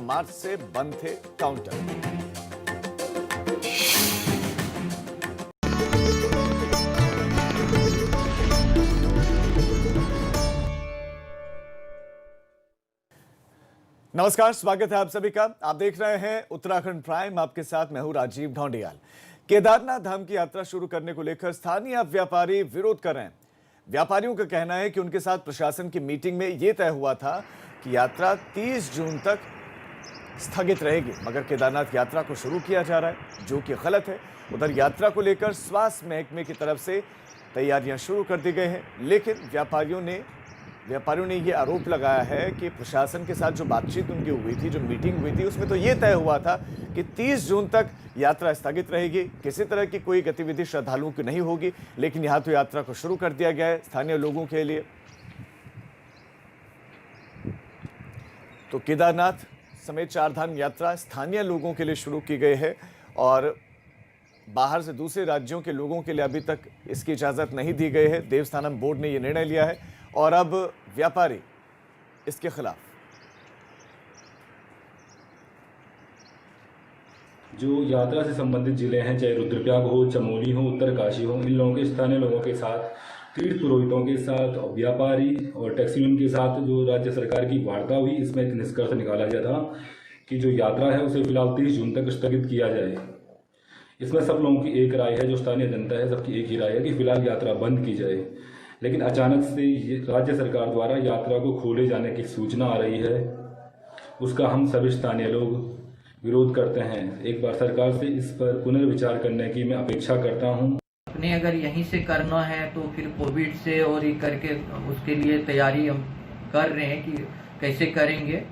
मार्च से बंद थे काउंटर। नमस्कार, स्वागत है आप सभी का। आप देख रहे हैं उत्तराखंड प्राइम। आपके साथ मैं हूं राजीव ढौंडियाल। केदारनाथ धाम की यात्रा शुरू करने को लेकर स्थानीय व्यापारी विरोध कर रहे हैं। व्यापारियों का कहना है कि उनके साथ प्रशासन की मीटिंग में यह तय हुआ था कि यात्रा 30 जून तक स्थगित रहेगी, मगर केदारनाथ यात्रा को शुरू किया जा रहा है, जो कि गलत है। उधर यात्रा को लेकर स्वास्थ्य महकमे की तरफ से तैयारियां शुरू कर दी गई हैं, लेकिन व्यापारियों ने ये आरोप लगाया है कि प्रशासन के साथ जो बातचीत उनकी हुई थी, जो मीटिंग हुई थी, उसमें तो ये तय हुआ था कि 30 जून तक यात्रा स्थगित रहेगी, किसी तरह की कोई गतिविधि श्रद्धालुओं की नहीं होगी। लेकिन यहाँ तो यात्रा को शुरू कर दिया गया है स्थानीय लोगों के लिए। तो केदारनाथ समेत चारधाम यात्रा स्थानीय लोगों के लिए शुरू की गई है और बाहर से दूसरे राज्यों के लोगों के लिए अभी तक इसकी इजाजत नहीं दी गई है। देवस्थानम बोर्ड ने यह निर्णय लिया है और अब व्यापारी इसके खिलाफ। जो यात्रा से संबंधित जिले हैं, चाहे रुद्रप्रयाग हो, चमोली हो, उत्तरकाशी हो, इन लोगों के स्थानीय लोगों के साथ, तीर्थ पुरोहितों के साथ, व्यापारी और टैक्सी यूनियन के साथ जो राज्य सरकार की वार्ता हुई, इसमें एक निष्कर्ष निकाला गया था कि जो यात्रा है उसे फिलहाल 30 जून तक स्थगित किया जाए। इसमें सब लोगों की एक राय है, जो स्थानीय जनता है सबकी एक ही राय है कि फिलहाल यात्रा बंद की जाए। लेकिन अचानक से राज्य सरकार द्वारा यात्रा को खोले जाने की सूचना आ रही है, उसका हम सभी स्थानीय लोग विरोध करते हैं। एक बार सरकार से इस पर पुनर्विचार करने की मैं अपेक्षा करता हूं। अपने अगर यहीं से करना है तो फिर कोविड से और ये करके उसके लिए तैयारी हम कर रहे हैं कि कैसे करेंगे।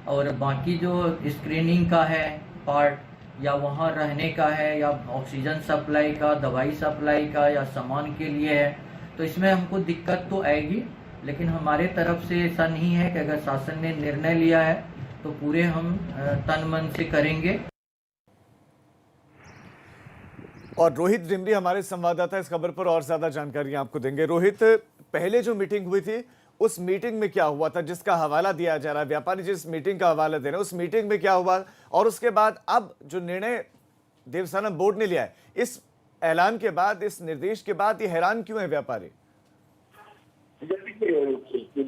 और बाकी जो स्क्रीनिंग का है पार्ट, या वहाँ रहने का है, या ऑक्सीजन सप्लाई का, दवाई सप्लाई का, या सामान के लिए है, तो इसमें हमको दिक्कत तो आएगी। लेकिन हमारे तरफ से ऐसा नहीं है कि अगर शासन ने निर्णय लिया है तो पूरे हम तन मन से करेंगे। और रोहित डिमरी हमारे संवाददाता इस खबर पर और ज्यादा जानकारी आपको देंगे। रोहित, पहले जो मीटिंग हुई थी उस मीटिंग में क्या हुआ था जिसका हवाला दिया जा रहा है? व्यापारी जिस मीटिंग का हवाला दे रहे हैं, उस मीटिंग में क्या हुआ और उसके बाद अब जो निर्णय देवस्थानम बोर्ड ने लिया है, इस ऐलान के बाद, इस निर्देश के बाद ये हैरान क्यों है व्यापारी?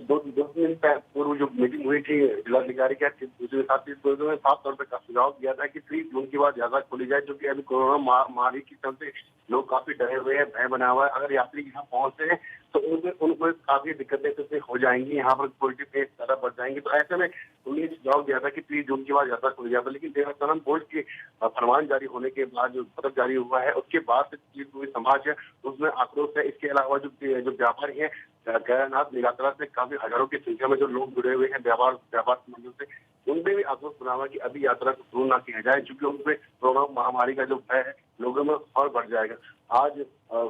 दो दिन पूर्व जो मीटिंग हुई थी जिलाधिकारी के दूसरे साथ साफ तौर पर सुझाव दिया था कि 30 जून के बाद यात्रा खोली जाए, जो कि अभी कोरोना महामारी के चलते लोग काफी डरे हुए हैं, भय बना हुआ है। अगर यात्री यहाँ पहुंचते हैं तो उनको काफी दिक्कतें हो जाएंगी, यहाँ पर क्वालिटी पे ज्यादा बढ़ जाएंगी। तो ऐसे में उन्होंने सुझाव दिया था कि 30 जून के बाद यात्रा खोली जाए। लेकिन देवस्थानम बोर्ड के फरमान जारी होने के बाद, जो पत्र जारी हुआ है, उसके बाद से पूरी समाज है उसमें आक्रोश है। इसके अलावा जो व्यापारी है केदारनाथ यात्रा से काफी हजारों की संख्या में जो लोग जुड़े हुए हैं व्यापार संबंधों से, उनमें भी आक्रोश बना हुआ कि अभी यात्रा को शुरू ना किया जाए, क्योंकि उनमें कोरोना महामारी का जो भय है लोगों में और बढ़ जाएगा। आज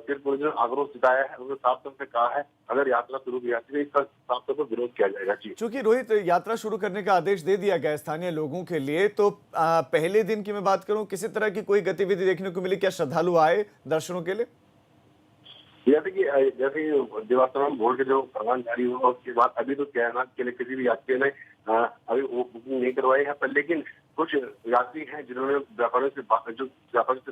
फिर पुलिस ने आक्रोश जताया है, उन्होंने साफ तौर पर कहा है अगर यात्रा शुरू की जाती है इसका साफ तौर पर विरोध किया जाएगा। जी, चूंकि रोहित यात्रा शुरू करने का आदेश दे दिया गया स्थानीय लोगों के लिए, तो पहले दिन की मैं बात करूं, किसी तरह की कोई गतिविधि देखने को मिली? क्या श्रद्धालु आए दर्शनों के लिए? जैसे देवस्थानम बोर्ड के जो फरमान जारी हुआ उसके बाद अभी तो केदारनाथ के लिए किसी भी यात्री ने अभी वो बुकिंग नहीं करवाई है। पर लेकिन कुछ यात्री हैं जिन्होंने व्यापारियों से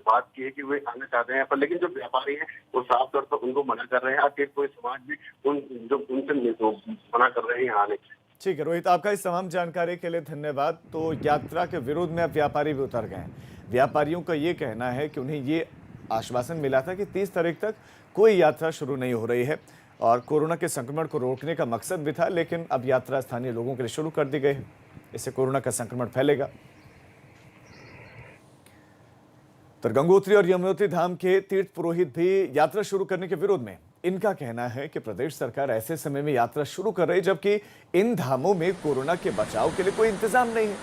बात की है कि वे आना चाहते हैं, पर लेकिन जो व्यापारी हैं वो साफ तौर पर उनको मना कर रहे हैं। और कोई समाज भी उनसे मना कर रहे हैं आने से। ठीक है रोहित, आपका इस तमाम जानकारी के लिए धन्यवाद। तो यात्रा के विरोध में अब व्यापारी भी उतर गए हैं। व्यापारियों का ये कहना है कि उन्हें ये आश्वासन मिला था कि 30 तारीख तक कोई यात्रा शुरू नहीं हो रही है और कोरोना के संक्रमण को रोकने का मकसद भी था, लेकिन अब यात्रा स्थानीय लोगों के लिए शुरू कर दी गई है। इससे कोरोना का संक्रमण फैलेगा। तो गंगोत्री और यमुनोत्री धाम के तीर्थ पुरोहित भी यात्रा शुरू करने के विरोध में। इनका कहना है कि प्रदेश सरकार ऐसे समय में यात्रा शुरू कर रही है जबकि इन धामों में कोरोना के बचाव के लिए कोई इंतजाम नहीं है।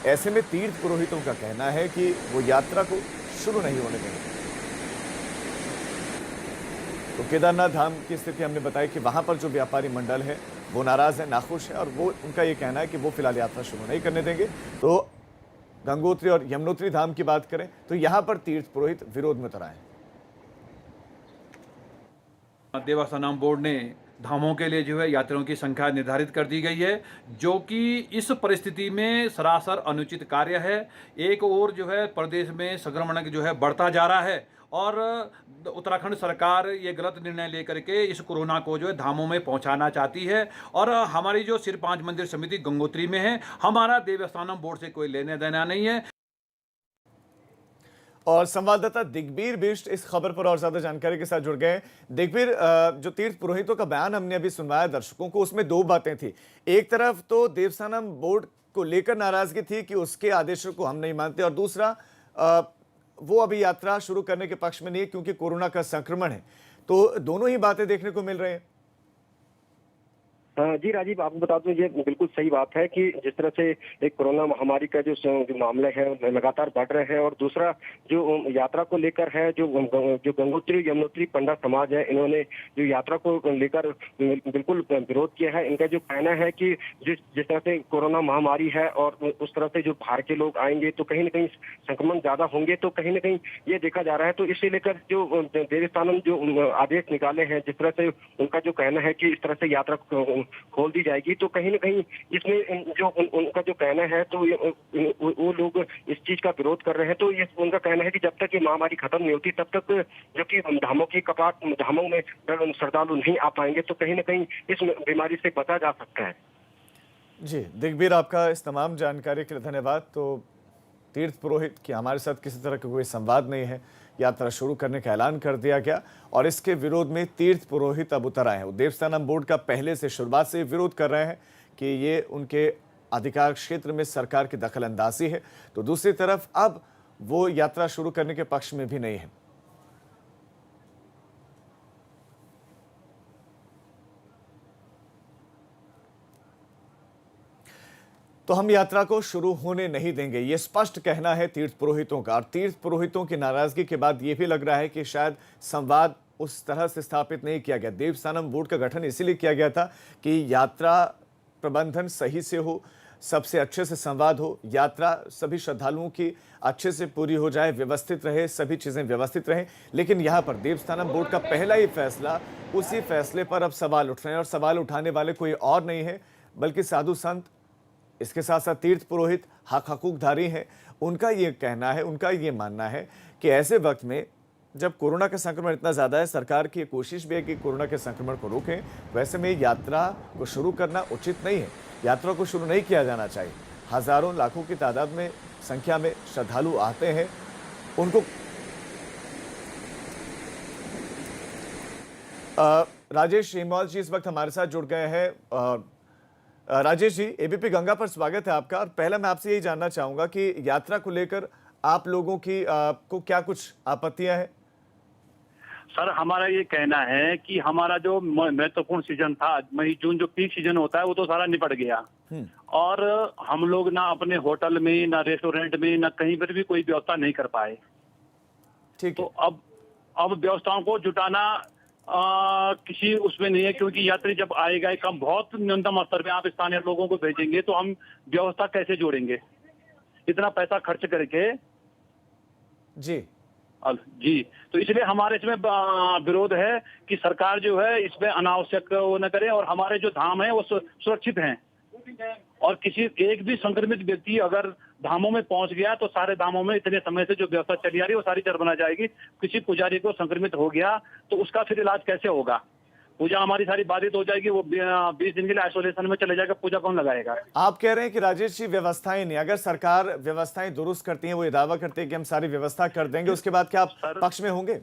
ऐसे में तीर्थ पुरोहितों का कहना है कि वो यात्रा को शुरू नहीं होने देंगे। तो केदारनाथ धाम की स्थिति हमने बताई कि वहां पर जो व्यापारी मंडल है वो नाराज है, नाखुश है और वो उनका ये कहना है कि वो फिलहाल यात्रा शुरू नहीं करने देंगे। तो गंगोत्री और यमुनोत्री धाम की बात करें तो यहां पर तीर्थ पुरोहित विरोध में उतर आए। देवस्थानम बोर्ड ने धामों के लिए जो है यात्रियों की संख्या निर्धारित कर दी गई है, जो कि इस परिस्थिति में सरासर अनुचित कार्य है। एक और जो है प्रदेश में संक्रमण जो है बढ़ता जा रहा है और उत्तराखंड सरकार ये गलत निर्णय लेकर के इस कोरोना को जो है धामों में पहुंचाना चाहती है। और हमारी जो सिर 5 मंदिर समिति गंगोत्री में है, हमारा देवस्थानम बोर्ड से कोई लेने देना नहीं है। और संवाददाता दिग्बीर बिष्ट इस खबर पर और ज्यादा जानकारी के साथ जुड़ गए हैं। दिग्बीर, जो तीर्थ पुरोहितों का बयान हमने अभी सुनवाया दर्शकों को, उसमें दो बातें थी। एक तरफ तो देवस्थानम बोर्ड को लेकर नाराजगी थी कि उसके आदेशों को हम नहीं मानते, और दूसरा वो अभी यात्रा शुरू करने के पक्ष में नहीं है क्योंकि कोरोना का संक्रमण है। तो दोनों ही बातें देखने को मिल रही हैं। जी राजीव, आपको बता दूं, ये बिल्कुल सही बात है कि जिस तरह से एक कोरोना महामारी का जो मामले हैं लगातार बढ़ रहे हैं, और दूसरा जो यात्रा को लेकर है, जो गंगोत्री यमुनोत्री पंडित समाज है, इन्होंने जो यात्रा को लेकर बिल्कुल विरोध किया है। इनका जो कहना है कि जिस तरह से कोरोना महामारी है और उस तरह से जो बाहर के लोग आएंगे तो कहीं ना कहीं संक्रमण ज्यादा होंगे, तो कहीं ना कहीं ये देखा जा रहा है। तो इसे लेकर जो देवस्थानम जो आदेश निकाले हैं, जिस तरह से उनका जो कहना है कि इस तरह से यात्रा खोल दी जाएगी, तो कहीं ना कहीं इसमें जो उनका जो कहना है, तो वो लोग इस चीज का विरोध कर रहे हैं। तो ये उनका कहना है कि जब तक ये महामारी खत्म नहीं होती तब तक जो कि धामों की कपाट धामों में श्रद्धालु नहीं आ पाएंगे, तो कहीं ना कहीं इस बीमारी से बचा जा सकता है। जी दिग्बीर, आपका इस तमाम जानकारी के लिए धन्यवाद। तो तीर्थ पुरोहित की हमारे साथ किसी तरह का कोई संवाद नहीं है, यात्रा शुरू करने का ऐलान कर दिया गया और इसके विरोध में तीर्थ पुरोहित अब उतर आए हैं। देवस्थानम बोर्ड का पहले से शुरुआत से विरोध कर रहे हैं कि ये उनके अधिकार क्षेत्र में सरकार की दखलंदाजी है, तो दूसरी तरफ अब वो यात्रा शुरू करने के पक्ष में भी नहीं है। तो हम यात्रा को शुरू होने नहीं देंगे, ये स्पष्ट कहना है तीर्थ पुरोहितों का। और तीर्थ पुरोहितों की नाराजगी के बाद ये भी लग रहा है कि शायद संवाद उस तरह से स्थापित नहीं किया गया। देवस्थानम बोर्ड का गठन इसीलिए किया गया था कि यात्रा प्रबंधन सही से हो, सबसे अच्छे से संवाद हो, यात्रा सभी श्रद्धालुओं की अच्छे से पूरी हो जाए, व्यवस्थित रहे, सभी चीज़ें व्यवस्थित रहें। लेकिन यहाँ पर देवस्थानम बोर्ड का पहला ही फैसला, उसी फैसले पर अब सवाल उठ रहे हैं, और सवाल उठाने वाले कोई और नहीं है बल्कि साधु संत, इसके साथ साथ तीर्थ पुरोहित, हक हकूकधारी हैं। उनका ये कहना है, उनका ये मानना है कि ऐसे वक्त में जब कोरोना का संक्रमण इतना ज़्यादा है, सरकार की कोशिश भी है कि कोरोना के संक्रमण को रोकें, वैसे में यात्रा को शुरू करना उचित नहीं है। यात्रा को शुरू नहीं किया जाना चाहिए। हज़ारों लाखों की तादाद में संख्या में श्रद्धालु आते हैं, उनको राजेश हेमवाल जी इस वक्त हमारे साथ जुड़ गए हैं। राजेश जी, एबीपी गंगा पर स्वागत है आपका। और पहला मैं आपसे यही जानना चाहूंगा कि यात्रा को लेकर आप लोगों की को क्या कुछ आपत्तियां हैं? सर, हमारा ये कहना है कि हमारा जो महत्वपूर्ण सीजन था, मई जून जो पीक सीजन होता है, वो तो सारा निपट गया। और हम लोग ना अपने होटल में, ना रेस्टोरेंट में, ना कहीं पर भी कोई व्यवस्था नहीं कर पाए। ठीक। तो अब व्यवस्थाओं को जुटाना किसी उसमें नहीं है, क्योंकि यात्री जब आएगा कम बहुत न्यूनतम स्तर पे आप स्थानीय लोगों को भेजेंगे तो हम व्यवस्था कैसे जोड़ेंगे इतना पैसा खर्च करके? जी तो इसलिए हमारे इसमें विरोध है कि सरकार जो है इसमें अनावश्यक वो न करे, और हमारे जो धाम है वो सुरक्षित हैं। और किसी एक भी संक्रमित व्यक्ति अगर धामों में पहुंच गया तो सारे धामों में इतने समय से जो व्यवस्था चली आ रही है वो सारी चरबना जाएगी। किसी पुजारी को संक्रमित हो गया तो उसका फिर इलाज कैसे होगा? पूजा हमारी सारी बाधित हो जाएगी, वो 20 दिन के लिए आइसोलेशन में चले जाएगा, पूजा कौन लगाएगा? आप कह रहे हैं कि राजेश जी व्यवस्थाएं नहीं, अगर सरकार व्यवस्थाएं दुरुस्त करती है, वो ये दावा करती है कि हम सारी व्यवस्था कर देंगे, उसके बाद क्या आप पक्ष में होंगे?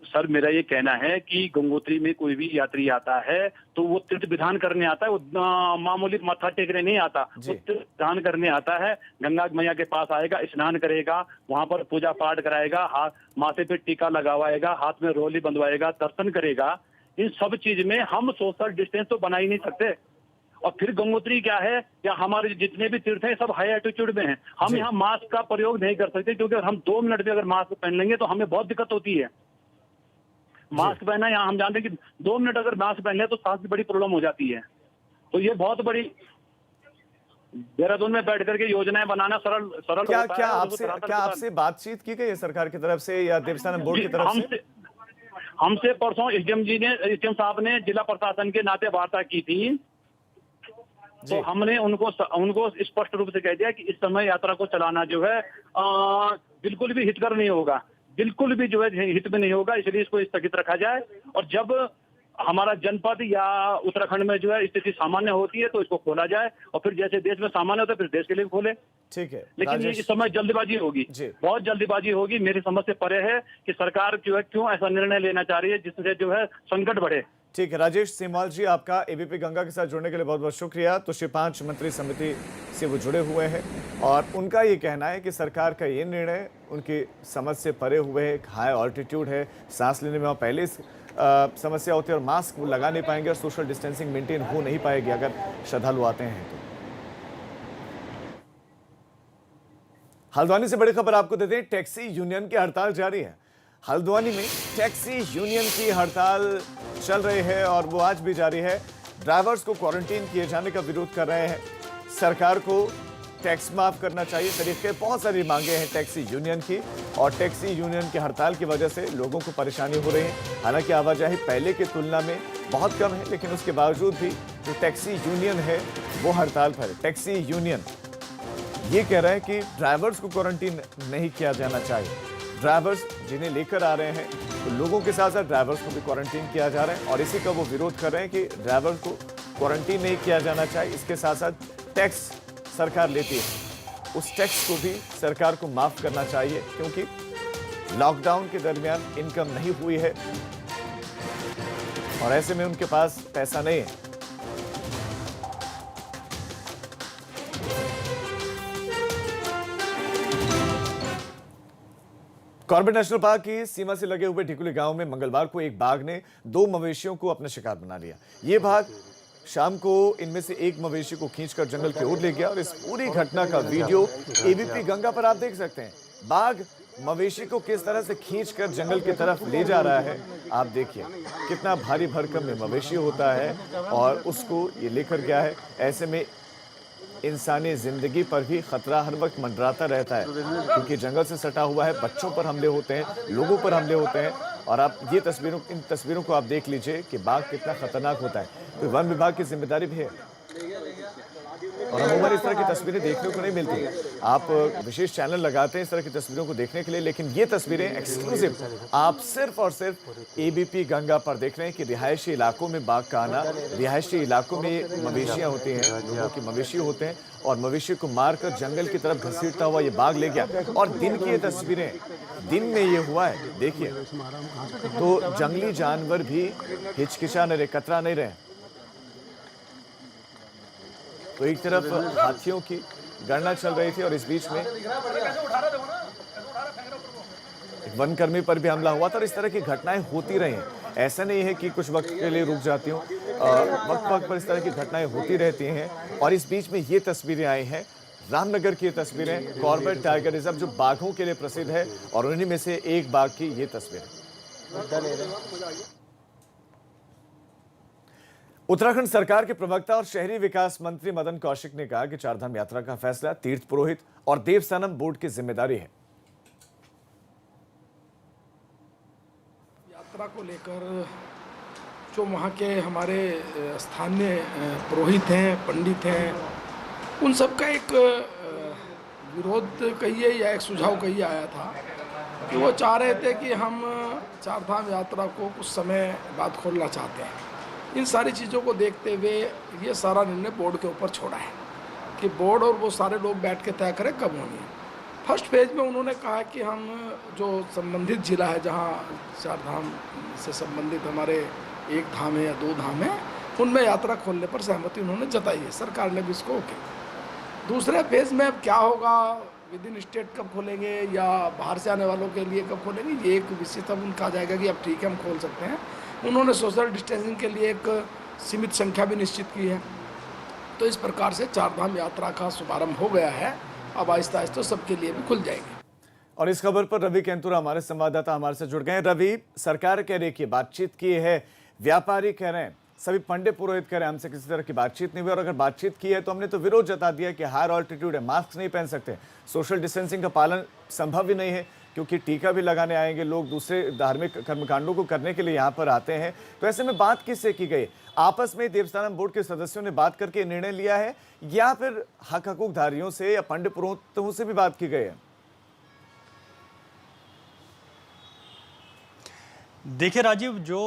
सर मेरा ये कहना है कि गंगोत्री में कोई भी यात्री आता है तो वो तीर्थ विधान करने आता है, वो मामूली माथा टेकने नहीं आता, वो तीर्थ विधान करने आता है। गंगा मैया के पास आएगा, स्नान करेगा, वहां पर पूजा पाठ कराएगा, हाथ माथे पे टीका लगवाएगा, हाथ में रोली बंधवाएगा, दर्शन करेगा। इन सब चीज में हम सोशल डिस्टेंस तो बना ही नहीं सकते। और फिर गंगोत्री क्या है, या हमारे जितने भी तीर्थ हैं सब हाई एल्टीट्यूड में हैं। हम यहाँ मास्क का प्रयोग नहीं कर सकते, क्योंकि हम 2 मिनट में अगर मास्क पहन लेंगे तो हमें बहुत दिक्कत होती है। मास्क पहना, यहाँ हम जानते हैं कि 2 मिनट अगर मास्क पहन ले तो सांस की बड़ी प्रॉब्लम हो जाती है। तो ये बहुत बड़ी देहरादून में बैठ करके योजनाएं बनाना सरल क्या आपसे बातचीत की गई है सरकार की तरफ से या देवस्थानम बोर्ड की तरफ से? हमसे परसों एसडीएम साहब ने जिला प्रशासन के नाते वार्ता की थी, तो हमने उनको स्पष्ट रूप से कह दिया कि इस समय यात्रा को चलाना जो है बिल्कुल भी हितकर नहीं होगा, बिल्कुल भी जो है हित में नहीं होगा, इसलिए इसको स्थगित रखा जाए। और जब हमारा जनपद या उत्तराखंड में जो है स्थिति सामान्य होती है तो इसको खोला जाए, और फिर जैसे देश में सामान्य होता है फिर देश के लिए खोले। ठीक है, लेकिन ये इस समय जल्दबाजी होगी, बहुत जल्दबाजी होगी। मेरी समझ से परे है कि सरकार जो है क्यों ऐसा निर्णय लेना चाह रही है जिससे जो है संकट बढ़े। ठीक है, राजेश सेमवाल जी, आपका एबीपी गंगा के साथ जुड़ने के लिए बहुत बहुत शुक्रिया। तो श्री 5 मंत्री समिति से वो जुड़े हुए हैं और उनका ये कहना है कि सरकार का ये निर्णय उनकी समझ से परे हुए है। हाई ऑल्टीट्यूड है, सांस लेने में पहले समस्या होती है और मास्क वो लगा नहीं पाएंगे और सोशल डिस्टेंसिंग मेंटेन हो नहीं पाएगी अगर श्रद्धालु आते हैं तो। हल्द्वानी से बड़ी खबर आपको देते हैं, टैक्सी यूनियन की हड़ताल जारी है। हल्द्वानी में टैक्सी यूनियन की हड़ताल चल रही है और वो आज भी जारी है। ड्राइवर्स को क्वारंटीन किए जाने का विरोध कर रहे हैं। सरकार को टैक्स माफ करना चाहिए, तरीके बहुत सारी मांगे हैं टैक्सी यूनियन की, और टैक्सी यूनियन की हड़ताल की वजह से लोगों को परेशानी हो रही है। हालांकि आवाजाही पहले की तुलना में बहुत कम है, लेकिन उसके बावजूद भी जो टैक्सी यूनियन है वो हड़ताल पर है। टैक्सी यूनियन ये कह रहे हैं कि ड्राइवर्स को क्वारंटीन नहीं किया जाना चाहिए। ड्राइवर्स जिन्हें लेकर आ रहे हैं तो लोगों के साथ साथ ड्राइवर्स को भी क्वारंटीन किया जा रहा है, और इसी का वो विरोध कर रहे हैं कि ड्राइवर को क्वारंटीन नहीं किया जाना चाहिए। इसके साथ साथ टैक्स सरकार लेती है, उस टैक्स को भी सरकार को माफ करना चाहिए, क्योंकि लॉकडाउन के दरमियान इनकम नहीं हुई है और ऐसे में उनके पास पैसा नहीं है। कॉर्बेट नेशनल पार्क की सीमा से लगे हुए ढिकुली गांव में मंगलवार को एक बाघ ने 2 मवेशियों को अपना शिकार बना लिया। ये बाघ शाम को इनमें से एक मवेशी को खींचकर जंगल की ओर ले गया और इस पूरी घटना का वीडियो एबीपी गंगा पर आप देख सकते हैं। बाघ मवेशी को किस तरह से खींचकर जंगल की तरफ ले जा रहा है, आप देखिए कितना भारी भरकम में मवेशी होता है और उसको ये लेकर गया है। ऐसे में इंसानी जिंदगी पर भी खतरा हर वक्त मंडराता रहता है, क्योंकि जंगल से सटा हुआ है, बच्चों पर हमले होते हैं, लोगों पर हमले होते हैं। और आप इन तस्वीरों को आप देख लीजिए कि बाघ कितना खतरनाक होता है। तो वन विभाग की जिम्मेदारी भी है और अमूमन इस तरह की तस्वीरें देखने को नहीं मिलती। आप विशेष चैनल लगाते हैं इस तरह की तस्वीरों को देखने के लिए, लेकिन ये तस्वीरें एक्सक्लूसिव आप सिर्फ और सिर्फ एबीपी गंगा पर देख रहे हैं कि रिहायशी इलाकों में बाघ का आना। रिहायशी इलाकों में मवेशियां होती हैं, लोगों की मवेशी होते हैं, और मवेशी को मारकर जंगल की तरफ घसीटता हुआ ये बाघ ले गया। और दिन की ये तस्वीरें, दिन में ये हुआ है, देखिए। तो जंगली जानवर भी हिचकिचा नहीं रहे, कतरा नहीं रहे। तो एक तरफ हाथियों की गणना चल रही थी और इस बीच में एक वनकर्मी पर भी हमला हुआ था। और इस तरह की घटनाएं होती रही हैं, ऐसा नहीं है कि कुछ वक्त के लिए रुक जाती हूँ, वक्त वक्त पर इस तरह की घटनाएं होती रहती हैं। और इस बीच में ये तस्वीरें आई हैं, रामनगर की तस्वीरें, कॉर्बेट टाइगर रिजर्व जो बाघों के लिए प्रसिद्ध है, और उन्हीं में से एक बाघ की ये तस्वीरें। उत्तराखंड सरकार के प्रवक्ता और शहरी विकास मंत्री मदन कौशिक ने कहा कि चारधाम यात्रा का फैसला तीर्थ पुरोहित और देवस्थानम बोर्ड की जिम्मेदारी है। यात्रा को लेकर जो वहाँ के हमारे स्थानीय पुरोहित हैं, पंडित हैं, उन सब का एक विरोध कहिए या एक सुझाव कहिए आया था कि वो चाह रहे थे कि हम चारधाम यात्रा को कुछ समय बाद खोलना चाहते हैं। इन सारी चीज़ों को देखते हुए ये सारा निर्णय बोर्ड के ऊपर छोड़ा है कि बोर्ड और वो सारे लोग बैठ के तय करें कब होनी है। फर्स्ट फेज में उन्होंने कहा कि हम जो संबंधित जिला है जहाँ चारधाम से संबंधित हमारे एक धाम है या 2 धाम है, उनमें यात्रा खोलने पर सहमति उन्होंने जताई है। सरकार ने भी इसको ओके। दूसरे फेज में अब क्या होगा, विद इन स्टेट कब खोलेंगे या बाहर से आने वालों के लिए कब खोलेंगे, ये एक विषय तब उनका आ जाएगा कि अब ठीक है हम खोल सकते हैं। उन्होंने सोशल डिस्टेंसिंग के लिए एक सीमित संख्या भी निश्चित की है। तो इस प्रकार से चारधाम यात्रा का शुभारंभ हो गया है, अब आहिस्ता आहिस्ता सबके लिए भी खुल जाएगी। और इस खबर पर रवि केंतुरा हमारे संवाददाता हमारे से जुड़ गए हैं। रवि, सरकार कह रही है कि बातचीत की है, व्यापारी कह रहे हैं, सभी पंडित पुरोहित कह रहे हैं हमसे किसी तरह की बातचीत नहीं हुई, और अगर बातचीत की है तो हमने तो विरोध जता दिया कि हायर ऑल्टीट्यूड है, मास्क नहीं पहन सकते, सोशल डिस्टेंसिंग का पालन संभव ही नहीं है। क्योंकि टीका भी लगाने आएंगे लोग, दूसरे धार्मिक कर्मकांडों को करने के लिए यहाँ पर आते हैं। तो ऐसे में बात किससे की गई? आपस में देवस्थानम बोर्ड के सदस्यों ने बात करके निर्णय लिया है या फिर हक हकूकधारियों से या पंडित पुरोहितों से भी बात की गई है? देखिए राजीव, जो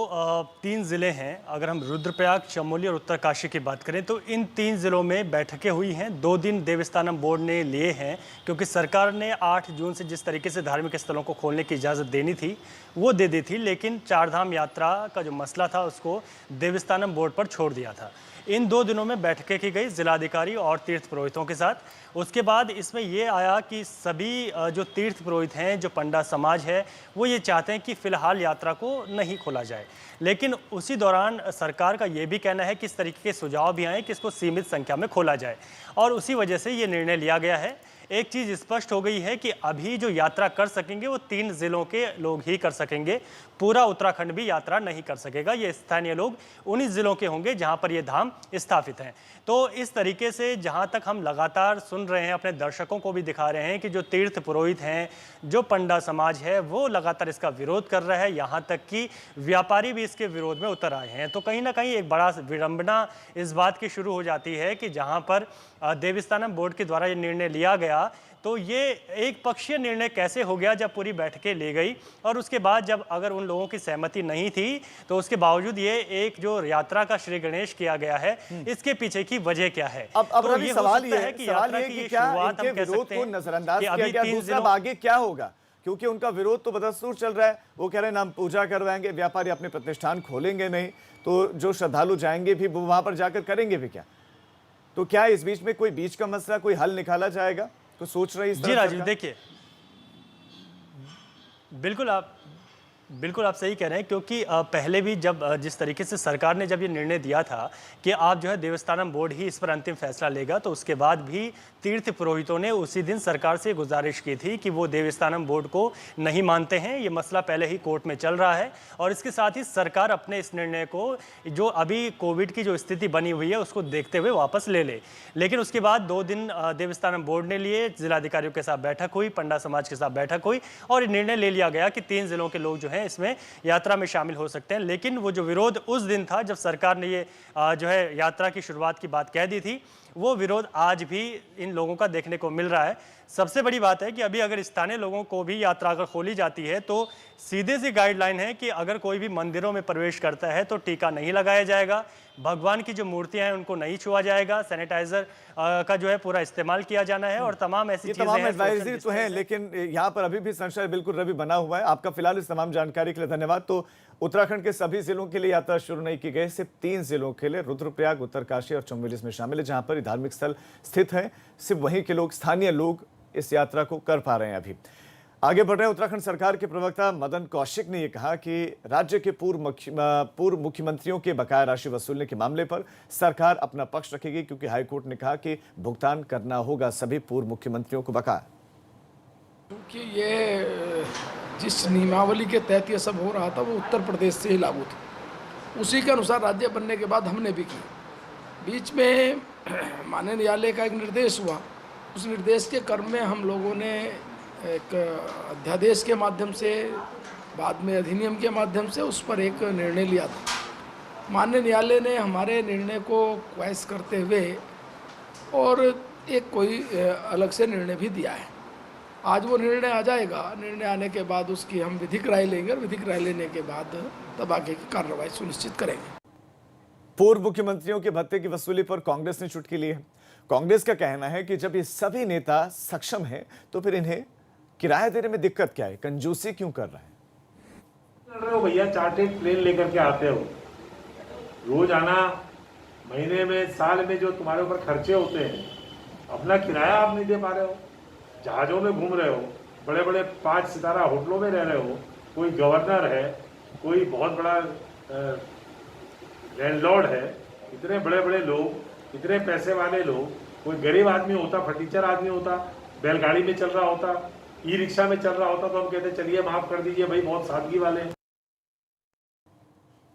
3 ज़िले हैं, अगर हम रुद्रप्रयाग, चमोली और उत्तरकाशी की बात करें तो इन 3 ज़िलों में बैठकें हुई हैं। 2 दिन देवस्थानम बोर्ड ने लिए हैं क्योंकि सरकार ने 8 जून से जिस तरीके से धार्मिक स्थलों को खोलने की इजाज़त देनी थी वो दे दी थी, लेकिन चारधाम यात्रा का जो मसला था उसको देवस्थानम बोर्ड पर छोड़ दिया था। इन 2 दिनों में बैठकें की गई जिलाधिकारी और तीर्थ पुरोहितों के साथ। उसके बाद इसमें ये आया कि सभी जो तीर्थ पुरोहित हैं, जो पंडा समाज है, वो ये चाहते हैं कि फ़िलहाल यात्रा को नहीं खोला जाए। लेकिन उसी दौरान सरकार का ये भी कहना है कि इस तरीके के सुझाव भी आए कि इसको सीमित संख्या में खोला जाए, और उसी वजह से ये निर्णय लिया गया है। एक चीज़ स्पष्ट हो गई है कि अभी जो यात्रा कर सकेंगे वो 3 ज़िलों के लोग ही कर सकेंगे। पूरा उत्तराखंड भी यात्रा नहीं कर सकेगा। ये स्थानीय लोग उन्हीं ज़िलों के होंगे जहां पर ये धाम स्थापित हैं। तो इस तरीके से जहां तक हम लगातार सुन रहे हैं, अपने दर्शकों को भी दिखा रहे हैं कि जो तीर्थ पुरोहित हैं, जो पंडा समाज है, वो लगातार इसका विरोध कर रहा है। यहाँ तक कि व्यापारी भी इसके विरोध में उतर आए हैं। तो कहीं ना कहीं एक बड़ा विडंबना इस बात की शुरू हो जाती है कि जहाँ पर देवस्थानम बोर्ड के द्वारा ये निर्णय लिया गया, तो ये एक पक्षीय निर्णय कैसे हो गया जब पूरी बैठकें ली गई, और उसके बाद जब अगर उन लोगों की सहमति नहीं थी तो उसके बावजूद ये एक जो यात्रा का श्री गणेश किया गया है, इसके पीछे की वजह क्या है? अब तो रवि, सवाल ये है कि यात्रा की क्या शुरुआत हम इनके कह विरोध सकते को हैं नजरअंदाज कि किया अभी गया? 3 दूसरा जिलों आगे क्या होगा? क्योंकि उनका विरोध तो बदस्तूर चल रहा है। वो कह रहे हैं ना हम पूजा करवाएंगे, व्यापारी अपने प्रतिष्ठान खोलेंगे नहीं, तो जो श्रद्धालु जाएंगे भी वो वहां पर जाकर करेंगे भी क्या? तो क्या इस बीच में कोई बीच का मसला, कोई हल निकाला जाएगा? तो सोच रही जी राजीव, देखिए बिल्कुल आप सही कह रहे हैं, क्योंकि पहले भी जब जिस तरीके से सरकार ने जब ये निर्णय दिया था कि आप जो है देवस्थानम बोर्ड ही इस पर अंतिम फैसला लेगा, तो उसके बाद भी तीर्थ पुरोहितों ने उसी दिन सरकार से गुजारिश की थी कि वो देवस्थानम बोर्ड को नहीं मानते हैं। ये मसला पहले ही कोर्ट में चल रहा है, और इसके साथ ही सरकार अपने इस निर्णय को, जो अभी कोविड की जो स्थिति बनी हुई है उसको देखते हुए वापस ले ले। लेकिन उसके बाद 2 दिन देवस्थानम बोर्ड ने लिए, जिलाधिकारियों के साथ बैठक हुई, पंडा समाज के साथ बैठक हुई, और निर्णय ले लिया गया कि 3 जिलों के लोग जो है इसमें यात्रा में शामिल हो सकते हैं। लेकिन वो जो विरोध उस दिन था जब सरकार ने ये जो है यात्रा की शुरुआत की बात कह दी थी, वो विरोध आज भी इन लोगों का देखने को मिल रहा है। सबसे बड़ी बात है कि अभी अगर स्थानीय लोगों को भी यात्रा अगर खोली जाती है तो सीधे सी गाइडलाइन है कि अगर कोई भी मंदिरों में प्रवेश करता है तो टीका नहीं लगाया जाएगा, भगवान की जो मूर्तियां हैं उनको नहीं छुआ जाएगा, सैनिटाइजर का जो है पूरा इस्तेमाल किया जाना है, और तमाम ऐसी चीजें हैं। एडवाइजरी तो है, लेकिन यहाँ पर अभी भी संशय बिल्कुल रवि बना हुआ है। आपका फिलहाल इस तमाम जानकारी के लिए धन्यवाद। तो उत्तराखंड के सभी जिलों के लिए यात्रा शुरू नहीं की गई, सिर्फ 3 जिलों के लिए, रुद्रप्रयाग, उत्तरकाशी और चमोली इसमें शामिल है, जहां पर धार्मिक स्थल स्थित है। सिर्फ वहीं के लोग, स्थानीय लोग इस यात्रा को कर पा रहे हैं। अभी आगे बढ़ रहे हैं। उत्तराखंड सरकार के प्रवक्ता मदन कौशिक ने यह कहा कि राज्य के पूर्व मुख्यमंत्रियों के बकाया राशि वसूलने के मामले पर सरकार अपना पक्ष रखेगी, क्योंकि हाईकोर्ट ने कहा कि भुगतान करना होगा सभी पूर्व मुख्यमंत्रियों को बकाया। क्योंकि ये जिस नियमावली के तहत ये सब हो रहा था वो उत्तर प्रदेश से ही लागू था, उसी के अनुसार राज्य बनने के बाद हमने भी किया। बीच में माननीय न्यायालय का एक निर्देश हुआ, उस निर्देश के क्रम में हम लोगों ने एक अध्यादेश के माध्यम से, बाद में अधिनियम के माध्यम से उस पर एक निर्णय लिया था। माननीय न्यायालय ने हमारे निर्णय को क्वाइस करते हुए और एक कोई अलग से निर्णय भी दिया है। आज वो निर्णय आ जाएगा, निर्णय आने के बाद उसकी हम विधिक राय लेंगे, और विधिक राय लेने के बाद तब आगे की कार्रवाई सुनिश्चित करेंगे। पूर्व मुख्यमंत्रियों के भत्ते की वसूली पर कांग्रेस ने चुटकी ली है। कांग्रेस का कहना है कि जब ये सभी नेता सक्षम हैं तो फिर इन्हें किराया देने में दिक्कत क्या है, कंजूसी क्यों कर रहे हैं? कर रहे हो भैया, चार्टेड प्लेन लेकर के आते हो, रोज आना, महीने में, साल में जो तुम्हारे ऊपर खर्चे होते हैं, अपना किराया आप नहीं दे पा रहे हो, जहाजों में घूम रहे हो, बड़े बड़े 5 सितारा होटलों में रह रहे हो, कोई गवर्नर है, कोई बहुत बड़ा लैंडलॉर्ड है, इतने बड़े बड़े लोग, इतने पैसे वाले लोग, कोई गरीब आदमी होता, फटीचर आदमी होता, बैलगाड़ी में चल रहा होता, ई रिक्शा में चल रहा होता, तो हम कहते चलिए माफ कर दीजिए भाई, बहुत सादगी वाले हैं।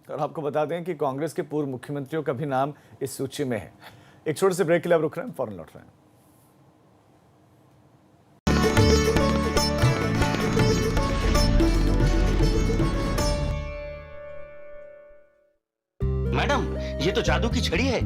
और आपको बता दें कि कांग्रेस के पूर्व मुख्यमंत्रियों का भी नाम इस सूची में है। एक छोटे से ब्रेक के लिए अब रुक रहे हैं, फौरन लौट रहे हैं। ये तो जादू की छड़ी है।